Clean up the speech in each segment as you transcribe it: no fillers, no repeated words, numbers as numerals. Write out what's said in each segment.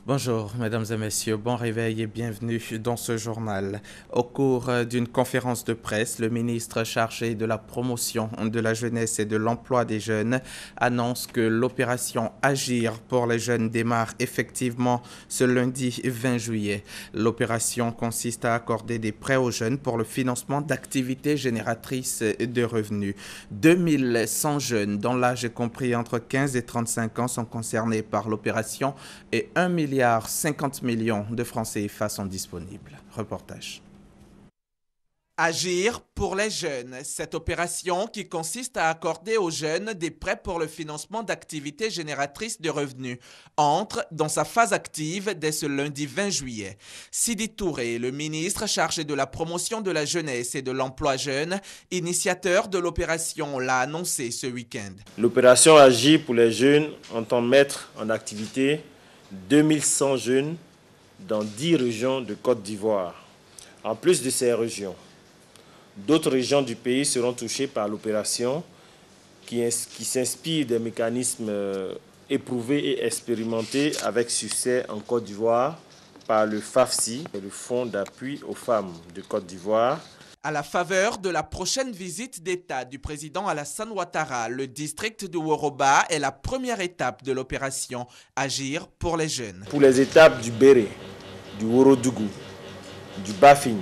Bonjour, mesdames et messieurs, bon réveil et bienvenue dans ce journal. Au cours d'une conférence de presse, le ministre chargé de la promotion de la jeunesse et de l'emploi des jeunes annonce que l'opération Agir pour les jeunes démarre effectivement ce lundi 20 juillet. L'opération consiste à accorder des prêts aux jeunes pour le financement d'activités génératrices de revenus. 2100 jeunes dont l'âge est compris entre 15 et 35 ans sont concernés par l'opération et 1,50 milliard de francs CFA sont disponibles. Reportage. Agir pour les jeunes, cette opération qui consiste à accorder aux jeunes des prêts pour le financement d'activités génératrices de revenus, entre dans sa phase active dès ce lundi 20 juillet. Sidi Touré, le ministre chargé de la promotion de la jeunesse et de l'emploi jeune, initiateur de l'opération, l'a annoncé ce week-end. L'opération Agir pour les jeunes entend mettre en activité 2100 jeunes dans 10 régions de Côte d'Ivoire. En plus de ces régions, d'autres régions du pays seront touchées par l'opération qui s'inspire des mécanismes éprouvés et expérimentés avec succès en Côte d'Ivoire par le FAFSI, le Fonds d'appui aux femmes de Côte d'Ivoire. À la faveur de la prochaine visite d'État du président Alassane Ouattara, le district de Woroba est la première étape de l'opération Agir pour les jeunes. Pour les étapes du Béré, du Worodougou, du Bafing,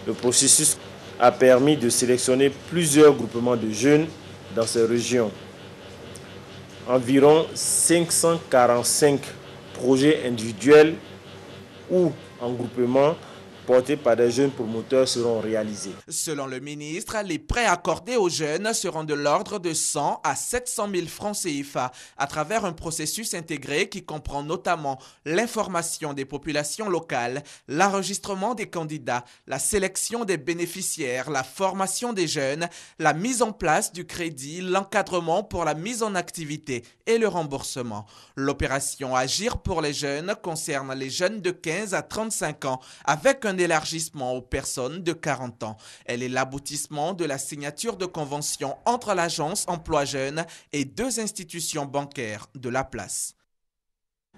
le processus a permis de sélectionner plusieurs groupements de jeunes dans ces régions. Environ 545 projets individuels ou en groupement portés par des jeunes promoteurs seront réalisés. Selon le ministre, les prêts accordés aux jeunes seront de l'ordre de 100 à 700 000 francs CFA à travers un processus intégré qui comprend notamment l'information des populations locales, l'enregistrement des candidats, la sélection des bénéficiaires, la formation des jeunes, la mise en place du crédit, l'encadrement pour la mise en activité et le remboursement. L'opération Agir pour les jeunes concerne les jeunes de 15 à 35 ans avec un élargissement aux personnes de 40 ans. Elle est l'aboutissement de la signature de convention entre l'agence Emploi Jeunes et 2 institutions bancaires de la place.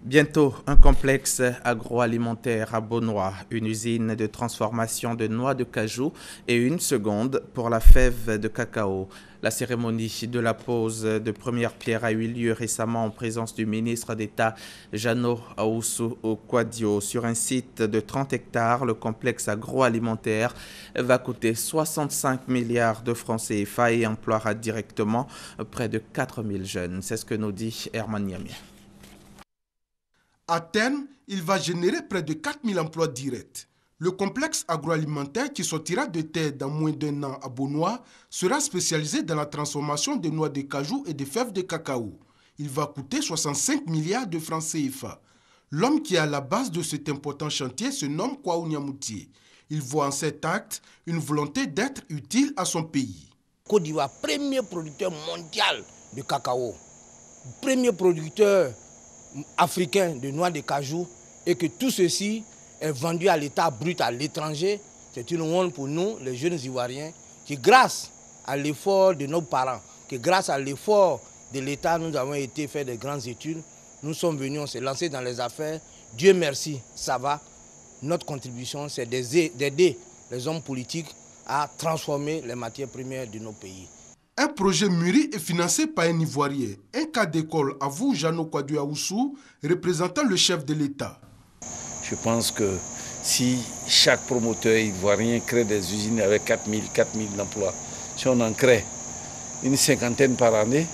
Bientôt, un complexe agroalimentaire à Beaunois, une usine de transformation de noix de cajou et une seconde pour la fève de cacao. La cérémonie de la pose de première pierre a eu lieu récemment en présence du ministre d'État Jeannot Ahoussou-Kouadio. Sur un site de 30 hectares, le complexe agroalimentaire va coûter 65 milliards de francs CFA et emploiera directement près de 4000 jeunes. C'est ce que nous dit Herman Niamé. À terme, il va générer près de 4000 emplois directs. Le complexe agroalimentaire qui sortira de terre dans moins d'1 an à Beaunois sera spécialisé dans la transformation des noix de cajou et des fèves de cacao. Il va coûter 65 milliards de francs CFA. L'homme qui est à la base de cet important chantier se nomme Kwaou Niamoutié. Il voit en cet acte une volonté d'être utile à son pays. Côte d'Ivoire, premier producteur mondial de cacao, premier producteur africain de noix de cajou, et que tout ceci est vendu à l'état brut à l'étranger, c'est une honte pour nous, les jeunes Ivoiriens, qui grâce à l'effort de nos parents, que grâce à l'effort de l'État, nous avons été faire de grandes études, nous sommes venus, on s'est lancé dans les affaires, Dieu merci, ça va. Notre contribution, c'est d'aider les hommes politiques à transformer les matières premières de nos pays. Un projet mûri et financé par un Ivoirien. Un cas d'école, avoue Jeannot Ahoussou, représentant le chef de l'État. Je pense que si chaque promoteur ivoirien crée des usines avec 4000 emplois, si on en crée une cinquantaine par année,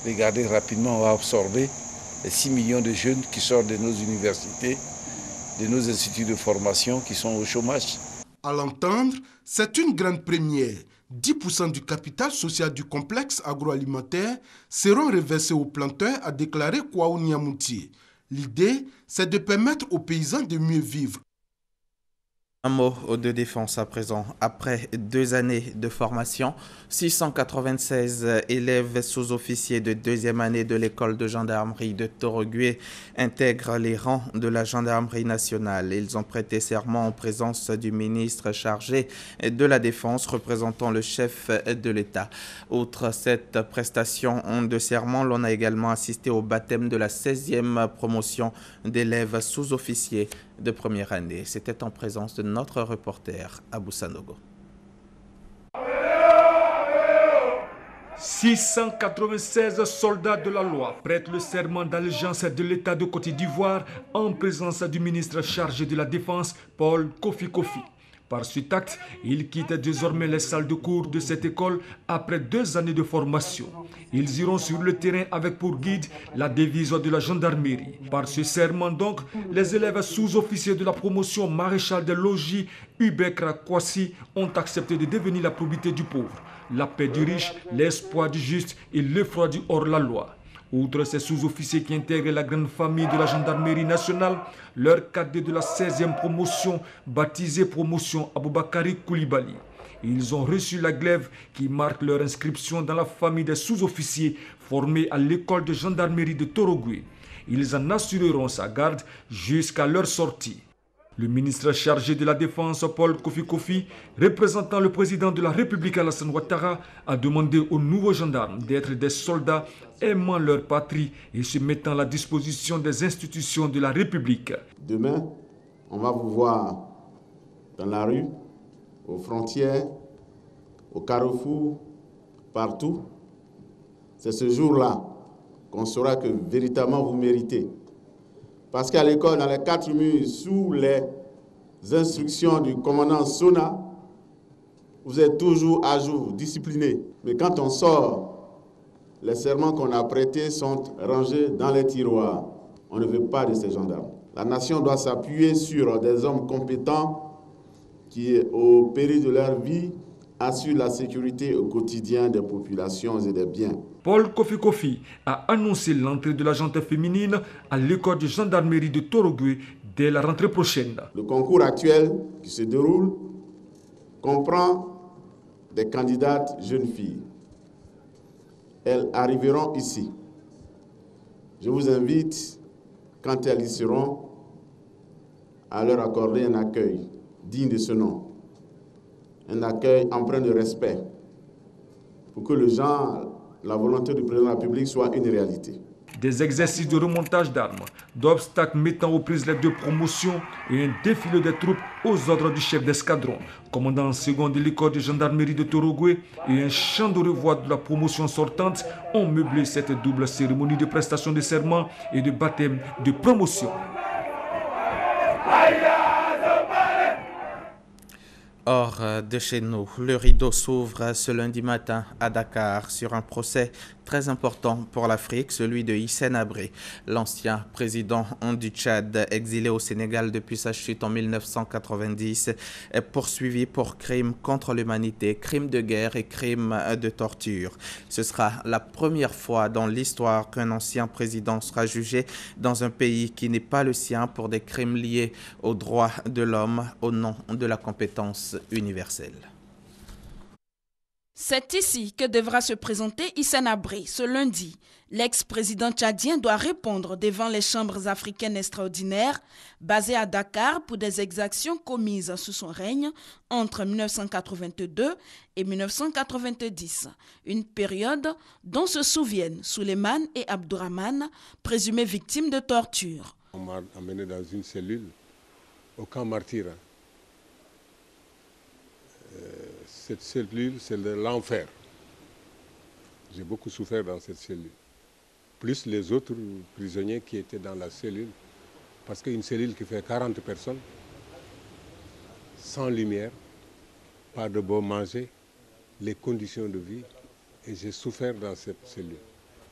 regardez rapidement, on va absorber les 6 millions de jeunes qui sortent de nos universités, de nos instituts de formation qui sont au chômage. À l'entendre, c'est une grande première. 10% du capital social du complexe agroalimentaire seront reversés aux planteurs, a déclaré Kwaou Niamoutié. L'idée, c'est de permettre aux paysans de mieux vivre. Un mot de défense à présent. Après 2 années de formation, 696 élèves sous-officiers de 2e année de l'école de gendarmerie de Torogué intègrent les rangs de la gendarmerie nationale. Ils ont prêté serment en présence du ministre chargé de la Défense représentant le chef de l'État. Outre cette prestation de serment, l'on a également assisté au baptême de la 16e promotion d'élèves sous-officiers de première année. C'était en présence de notre reporter Abou Sanogo. 696 soldats de la loi prêtent le serment d'allégeance de l'État de Côte d'Ivoire en présence du ministre chargé de la Défense, Paul Kofi Kofi. Par cet acte, ils quittent désormais les salles de cours de cette école après 2 années de formation. Ils iront sur le terrain avec pour guide la devise de la gendarmerie. Par ce serment donc, les élèves sous-officiers de la promotion maréchal de logis Ubekra Kwasi ont accepté de devenir la probité du pauvre, la paix du riche, l'espoir du juste et l'effroi du hors-la-loi. Outre ces sous-officiers qui intègrent la grande famille de la gendarmerie nationale, leur cadet de la 16e promotion, baptisée promotion Aboubakari Koulibaly. Ils ont reçu la glaive qui marque leur inscription dans la famille des sous-officiers formés à l'école de gendarmerie de Torogué. Ils en assureront sa garde jusqu'à leur sortie. Le ministre chargé de la Défense, Paul Kofi Kofi, représentant le président de la République Alassane Ouattara, a demandé aux nouveaux gendarmes d'être des soldats aimant leur patrie et se mettant à la disposition des institutions de la République. Demain, on va vous voir dans la rue, aux frontières, au carrefour, partout. C'est ce jour-là qu'on saura que véritablement vous méritez. Parce qu'à l'école, dans les 4 murs, sous les instructions du commandant Sona, vous êtes toujours à jour, discipliné. Mais quand on sort, les serments qu'on a prêtés sont rangés dans les tiroirs. On ne veut pas de ces gendarmes. La nation doit s'appuyer sur des hommes compétents qui, au péril de leur vie, assure la sécurité au quotidien des populations et des biens. Paul Kofi Kofi a annoncé l'entrée de la gente féminine à l'école de gendarmerie de Torogué dès la rentrée prochaine. Le concours actuel qui se déroule comprend des candidates jeunes filles. Elles arriveront ici. Je vous invite, quand elles y seront, à leur accorder un accueil digne de ce nom. Un accueil empreint de respect pour que la volonté du président de la République soit une réalité. Des exercices de remontage d'armes, d'obstacles mettant aux prises les 2 promotions et un défilé des troupes aux ordres du chef d'escadron, commandant second de l'école de gendarmerie de Torogué et un chant de revoix de la promotion sortante ont meublé cette double cérémonie de prestation de serment et de baptême de promotion. Hors de chez nous, le rideau s'ouvre ce lundi matin à Dakar sur un procès très important pour l'Afrique, celui de Hissène Habré, l'ancien président du Tchad, exilé au Sénégal depuis sa chute en 1990, est poursuivi pour crimes contre l'humanité, crimes de guerre et crimes de torture. Ce sera la première fois dans l'histoire qu'un ancien président sera jugé dans un pays qui n'est pas le sien pour des crimes liés aux droits de l'homme au nom de la compétence universelle. C'est ici que devra se présenter Hissène Habré ce lundi. L'ex-président tchadien doit répondre devant les chambres africaines extraordinaires basées à Dakar pour des exactions commises sous son règne entre 1982 et 1990. Une période dont se souviennent Souleymane et Abdourahmane, présumés victimes de torture. On m'a amené dans une cellule au camp Martyr. Cette cellule, c'est l'enfer. J'ai beaucoup souffert dans cette cellule. Plus les autres prisonniers qui étaient dans la cellule. Parce qu'une cellule qui fait 40 personnes, sans lumière, pas de bon manger, les conditions de vie. Et j'ai souffert dans cette cellule.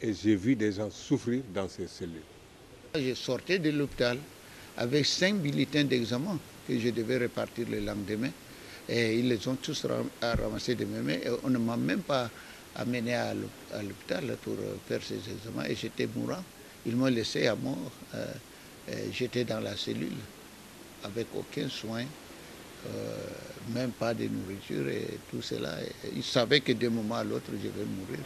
Et j'ai vu des gens souffrir dans ces cellules. Je sortais de l'hôpital avec 5 bulletins d'examen que je devais répartir le lendemain. Et ils les ont tous ramassés de mes mains. Et on ne m'a même pas amené à l'hôpital pour faire ces examens. Et j'étais mourant. Ils m'ont laissé à mort. J'étais dans la cellule avec aucun soin, même pas de nourriture et tout cela. Ils savaient que d'un moment à l'autre, je vais mourir.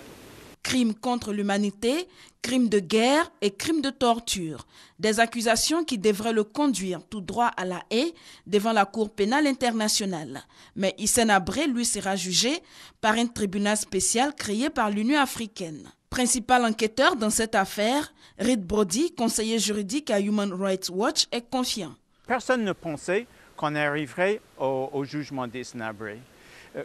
Crimes contre l'humanité, crimes de guerre et crimes de torture. Des accusations qui devraient le conduire tout droit à la Haye devant la Cour pénale internationale. Mais Hissène Habré, lui, sera jugé par un tribunal spécial créé par l'Union africaine. Principal enquêteur dans cette affaire, Reed Brody, conseiller juridique à Human Rights Watch, est confiant. Personne ne pensait qu'on arriverait au jugement d'Hissène Habré.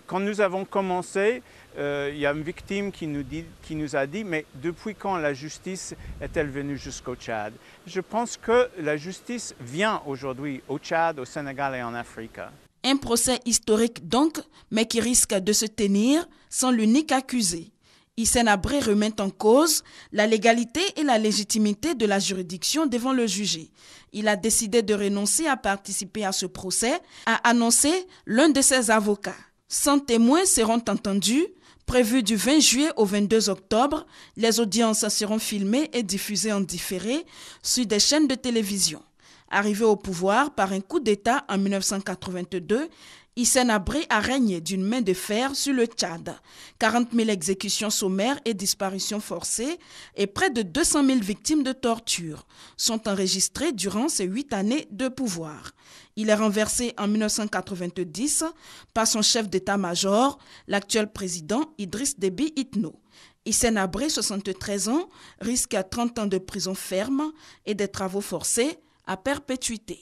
Quand nous avons commencé, il y a une victime qui nous a dit « Mais depuis quand la justice est-elle venue jusqu'au Tchad ?» Je pense que la justice vient aujourd'hui au Tchad, au Sénégal et en Afrique. Un procès historique donc, mais qui risque de se tenir sans l'unique accusé. Hissène Habré remet en cause la légalité et la légitimité de la juridiction devant le jugé. Il a décidé de renoncer à participer à ce procès, a annoncé l'un de ses avocats. 100 témoins seront entendus, prévus du 20 juillet au 22 octobre. Les audiences seront filmées et diffusées en différé sur des chaînes de télévision. Arrivé au pouvoir par un coup d'État en 1982, Hissène Habré a régné d'une main de fer sur le Tchad. 40 000 exécutions sommaires et disparitions forcées et près de 200 000 victimes de torture sont enregistrées durant ces 8 années de pouvoir. Il est renversé en 1990 par son chef d'état-major, l'actuel président Idriss Déby Itno. Hissène Habré, 73 ans, risque 30 ans de prison ferme et des travaux forcés à perpétuité.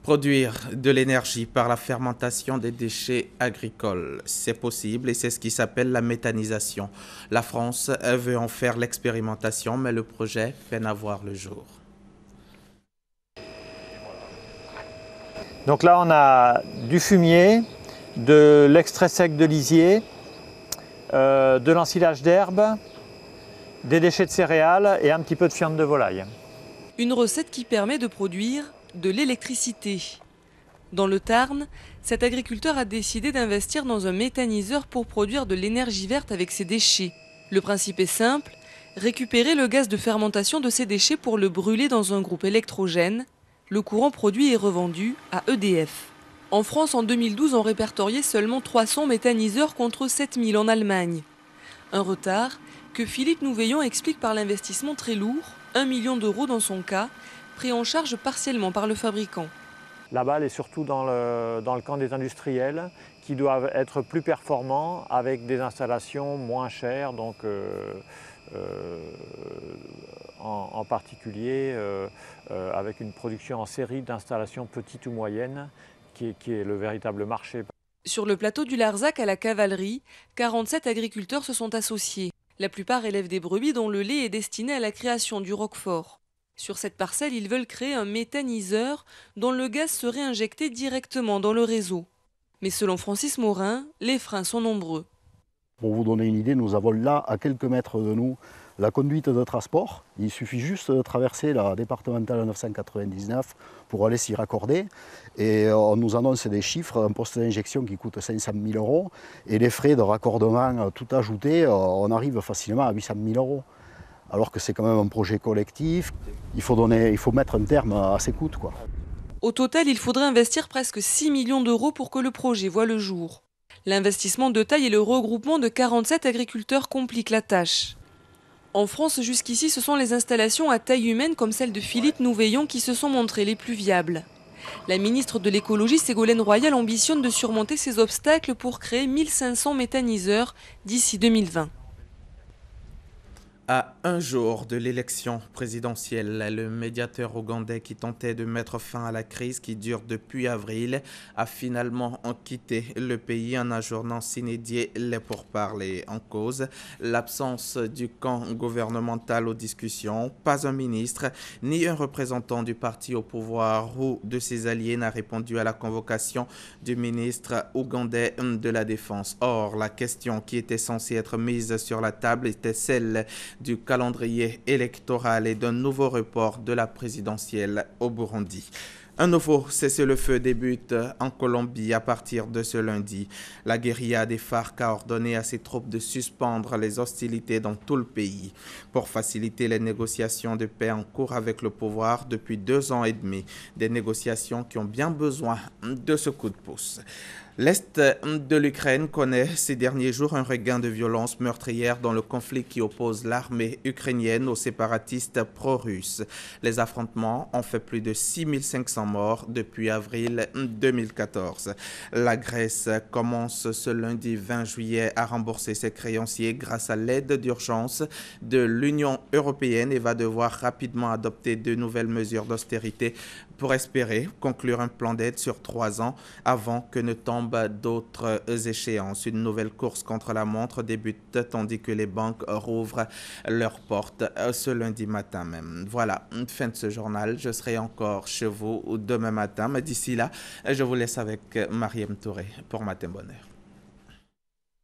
Produire de l'énergie par la fermentation des déchets agricoles, c'est possible et c'est ce qui s'appelle la méthanisation. La France veut en faire l'expérimentation, mais le projet peine à voir le jour. Donc là, on a du fumier, de l'extrait sec de lisier, de l'ensilage d'herbe, des déchets de céréales et un petit peu de fiente de volaille. Une recette qui permet de produire de l'électricité. Dans le Tarn, cet agriculteur a décidé d'investir dans un méthaniseur pour produire de l'énergie verte avec ses déchets. Le principe est simple, récupérer le gaz de fermentation de ces déchets pour le brûler dans un groupe électrogène. Le courant produit est revendu à EDF. En France, en 2012, on répertoriait seulement 300 méthaniseurs contre 7000 en Allemagne. Un retard que Philippe Nouveillon explique par l'investissement très lourd, 1 million d'euros dans son cas, pris en charge partiellement par le fabricant. La balle est surtout dans le camp des industriels qui doivent être plus performants avec des installations moins chères, donc en particulier avec une production en série d'installations petites ou moyennes qui est le véritable marché. Sur le plateau du Larzac à la Cavalerie, 47 agriculteurs se sont associés. La plupart élèvent des brebis dont le lait est destiné à la création du roquefort. Sur cette parcelle, ils veulent créer un méthaniseur dont le gaz serait injecté directement dans le réseau. Mais selon Francis Morin, les freins sont nombreux. Pour vous donner une idée, nous avons là, à quelques mètres de nous, la conduite de transport. Il suffit juste de traverser la départementale 999 pour aller s'y raccorder. Et on nous annonce des chiffres, un poste d'injection qui coûte 500 000 euros. Et les frais de raccordement, tout ajouté, on arrive facilement à 800 000 euros. Alors que c'est quand même un projet collectif. Il faut mettre un terme à ces coûts, quoi. Au total, il faudrait investir presque 6 millions d'euros pour que le projet voie le jour. L'investissement de taille et le regroupement de 47 agriculteurs compliquent la tâche. En France, jusqu'ici, ce sont les installations à taille humaine comme celle de Philippe Nouveillon qui se sont montrées les plus viables. La ministre de l'écologie, Ségolène Royal, ambitionne de surmonter ces obstacles pour créer 1500 méthaniseurs d'ici 2020. À un jour de l'élection présidentielle, le médiateur ougandais qui tentait de mettre fin à la crise qui dure depuis avril a finalement quitté le pays en ajournant sine die les pourparlers. En cause, l'absence du camp gouvernemental aux discussions. Pas un ministre ni un représentant du parti au pouvoir ou de ses alliés n'a répondu à la convocation du ministre ougandais de la Défense. Or, la question qui était censée être mise sur la table était celle du calendrier électoral et d'un nouveau report de la présidentielle au Burundi. Un nouveau cessez-le-feu débute en Colombie à partir de ce lundi. La guérilla des FARC a ordonné à ses troupes de suspendre les hostilités dans tout le pays pour faciliter les négociations de paix en cours avec le pouvoir depuis 2 ans et demi. Des négociations qui ont bien besoin de ce coup de pouce. L'Est de l'Ukraine connaît ces derniers jours un regain de violence meurtrière dans le conflit qui oppose l'armée ukrainienne aux séparatistes pro-russes. Les affrontements ont fait plus de 6500 morts depuis avril 2014. La Grèce commence ce lundi 20 juillet à rembourser ses créanciers grâce à l'aide d'urgence de l'Union européenne et va devoir rapidement adopter de nouvelles mesures d'austérité pour espérer conclure un plan d'aide sur 3 ans avant que ne tombent d'autres échéances. Une nouvelle course contre la montre débute tandis que les banques rouvrent leurs portes ce lundi matin même. Voilà, fin de ce journal. Je serai encore chez vous demain matin, mais d'ici là, je vous laisse avec Mariam Touré pour Matin Bonheur.